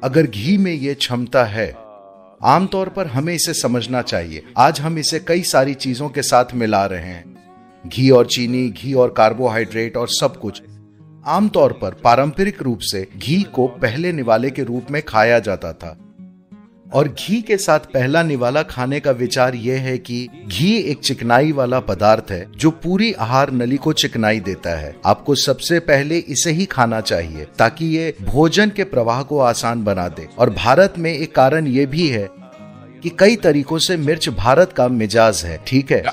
अगर घी में ये क्षमता है, आमतौर पर हमें इसे समझना चाहिए। आज हम इसे कई सारी चीजों के साथ मिला रहे हैं, घी और चीनी, घी और कार्बोहाइड्रेट और सब कुछ। आमतौर पर पारंपरिक रूप से घी को पहले निवाले के रूप में खाया जाता था, और घी के साथ पहला निवाला खाने का विचार यह है कि घी एक चिकनाई वाला पदार्थ है जो पूरी आहार नली को चिकनाई देता है। आपको सबसे पहले इसे ही खाना चाहिए ताकि ये भोजन के प्रवाह को आसान बना दे। और भारत में एक कारण ये भी है कि कई तरीकों से मिर्च भारत का मिजाज है, ठीक है?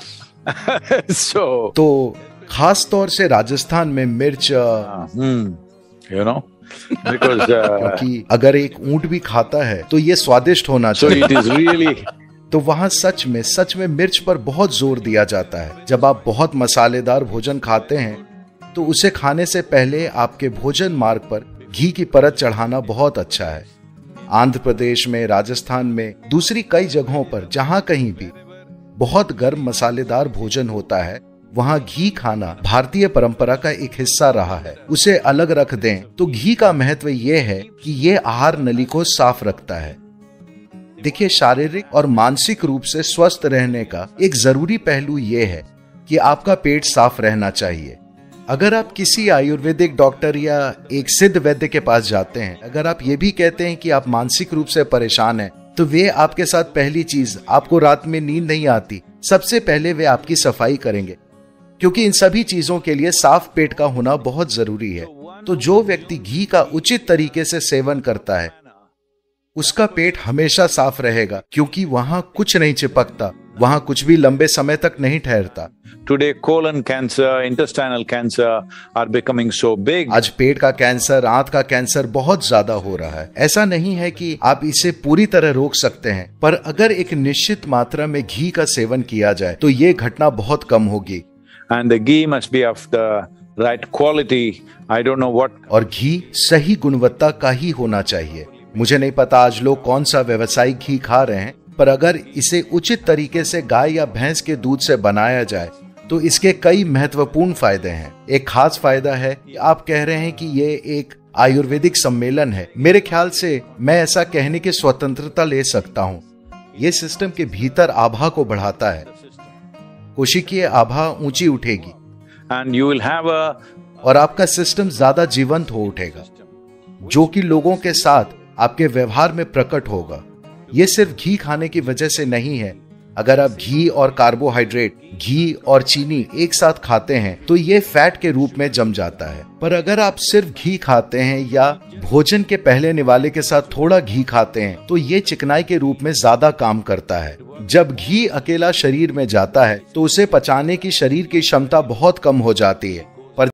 तो खास तौर से राजस्थान में मिर्च क्योंकि अगर एक ऊंट भी खाता है तो ये स्वादिष्ट होना चाहिए। तो वहाँ सच में मिर्च पर बहुत जोर दिया जाता है। जब आप बहुत मसालेदार भोजन खाते हैं तो उसे खाने से पहले आपके भोजन मार्ग पर घी की परत चढ़ाना बहुत अच्छा है। आंध्र प्रदेश में, राजस्थान में, दूसरी कई जगहों पर जहाँ कहीं भी बहुत गर्म मसालेदार भोजन होता है, वहाँ घी खाना भारतीय परंपरा का एक हिस्सा रहा है। उसे अलग रख दें तो घी का महत्व ये है कि ये आहार नली को साफ रखता है। देखिए, शारीरिक और मानसिक रूप से स्वस्थ रहने का एक जरूरी पहलू ये है कि आपका पेट साफ रहना चाहिए। अगर आप किसी आयुर्वेदिक डॉक्टर या एक सिद्ध वैद्य के पास जाते हैं, अगर आप ये भी कहते हैं कि आप मानसिक रूप से परेशान हैं, तो वे आपके साथ पहली चीज, आपको रात में नींद नहीं आती, सबसे पहले वे आपकी सफाई करेंगे, क्योंकि इन सभी चीजों के लिए साफ पेट का होना बहुत जरूरी है। तो जो व्यक्ति घी का उचित तरीके से सेवन करता है, उसका पेट हमेशा साफ रहेगा, क्योंकि वहां कुछ नहीं चिपकता, वहां कुछ भी लंबे समय तक नहीं ठहरता। Today, colon cancer, intestinal cancer are becoming so big. आज पेट का कैंसर, आंत का कैंसर बहुत ज्यादा हो रहा है। ऐसा नहीं है कि आप इसे पूरी तरह रोक सकते हैं, पर अगर एक निश्चित मात्रा में घी का सेवन किया जाए तो ये घटना बहुत कम होगी। And the ghee must be of the right quality. I don't know what. और घी सही गुणवत्ता का ही होना चाहिए। मुझे नहीं पता आज लोग कौन सा व्यावसायिक घी खा रहे हैं, पर अगर इसे उचित तरीके से गाय या भैंस के दूध से बनाया जाए तो इसके कई महत्वपूर्ण फायदे हैं। एक खास फायदा है कि आप कह रहे हैं कि ये एक आयुर्वेदिक सम्मेलन है। मेरे ख्याल से मैं ऐसा कहने की स्वतंत्रता ले सकता हूँ। ये सिस्टम के भीतर आभा को बढ़ाता है, कोशिकीय आभा ऊंची उठेगी, And you will have और आपका सिस्टम ज्यादा जीवंत हो उठेगा, जो कि लोगों के साथ आपके व्यवहार में प्रकट होगा। ये सिर्फ घी खाने की वजह से नहीं है। अगर आप घी और कार्बोहाइड्रेट, घी और चीनी एक साथ खाते हैं तो ये फैट के रूप में जम जाता है। पर अगर आप सिर्फ घी खाते हैं या भोजन के पहले निवाले के साथ थोड़ा घी खाते हैं तो ये चिकनाई के रूप में ज्यादा काम करता है। जब घी अकेला शरीर में जाता है तो उसे पचाने की शरीर की क्षमता बहुत कम हो जाती है।